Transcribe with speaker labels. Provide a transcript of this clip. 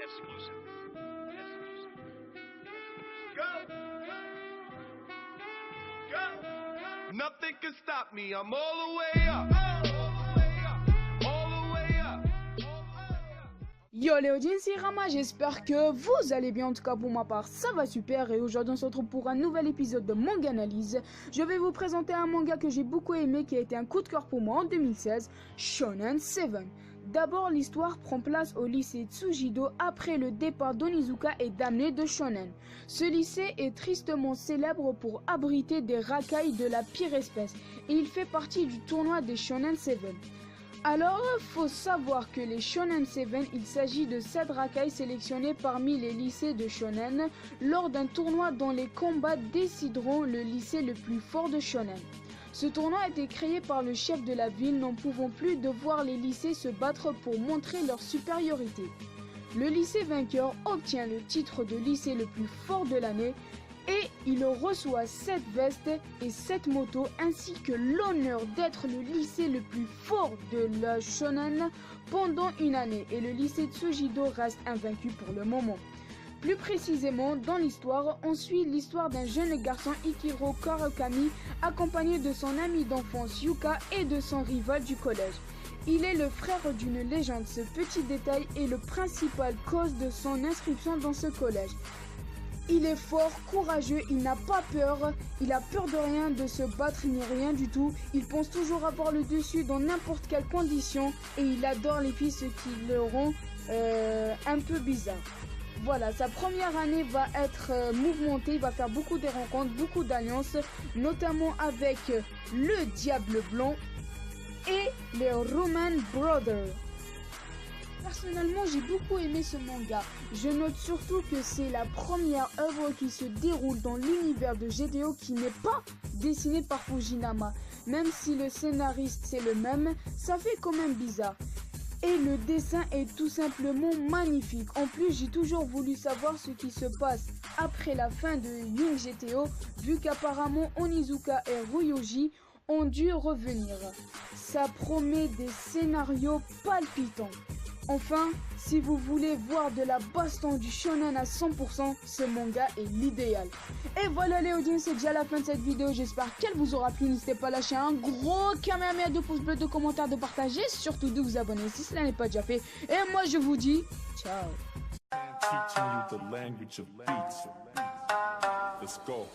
Speaker 1: Exclusive. Go! Go! Nothing can stop me. I'm all the way up. All the way up.
Speaker 2: Yo les audiences, c'est Rama, j'espère que vous allez bien. En tout cas pour ma part ça va super, et aujourd'hui on se retrouve pour un nouvel épisode de Manga Analyse. Je vais vous présenter un manga que j'ai beaucoup aimé, qui a été un coup de cœur pour moi en 2016, Shonen 7. D'abord, l'histoire prend place au lycée Tsujido après le départ d'Onizuka et d'Amne de Shonen. Ce lycée est tristement célèbre pour abriter des racailles de la pire espèce, et il fait partie du tournoi des Shonen 7. Alors, faut savoir que les Shonen 7, il s'agit de 7 racailles sélectionnés parmi les lycées de Shonen lors d'un tournoi dont les combats décideront le lycée le plus fort de Shonen. Ce tournoi a été créé par le chef de la ville, n'en pouvant plus de voir les lycées se battre pour montrer leur supériorité. Le lycée vainqueur obtient le titre de lycée le plus fort de l'année, et il reçoit 7 vestes et 7 motos, ainsi que l'honneur d'être le lycée le plus fort de la Shonen pendant une année, et le lycée Tsujido reste invaincu pour le moment. Plus précisément, dans l'histoire, on suit l'histoire d'un jeune garçon, Ichiro Kawakami, accompagné de son ami d'enfance Yuka et de son rival du collège. Il est le frère d'une légende. Ce petit détail est le principal cause de son inscription dans ce collège. Il est fort, courageux, il n'a pas peur, il a peur de rien, de se battre ni rien du tout. Il pense toujours avoir le dessus dans n'importe quelle condition, et il adore les filles, ce qui le rend un peu bizarre. Voilà, sa première année va être mouvementée, il va faire beaucoup de rencontres, beaucoup d'alliances, notamment avec le Diable Blanc et les Roman Brothers. Personnellement, j'ai beaucoup aimé ce manga. Je note surtout que c'est la première œuvre qui se déroule dans l'univers de GTO qui n'est pas dessinée par Fujinama. Même si le scénariste c'est le même, ça fait quand même bizarre. Et le dessin est tout simplement magnifique. En plus, j'ai toujours voulu savoir ce qui se passe après la fin de Young GTO, vu qu'apparemment Onizuka et Ryoji ont dû revenir. Ça promet des scénarios palpitants. Enfin, si vous voulez voir de la baston du shonen à 100%, ce manga est l'idéal. Et voilà les audiences, c'est déjà la fin de cette vidéo. J'espère qu'elle vous aura plu. N'hésitez pas à lâcher un gros caméra, de pouces bleus, de commentaires, de partager, surtout de vous abonner si cela n'est pas déjà fait. Et moi je vous dis ciao.
Speaker 3: Teaching you the language of beats. Let's go.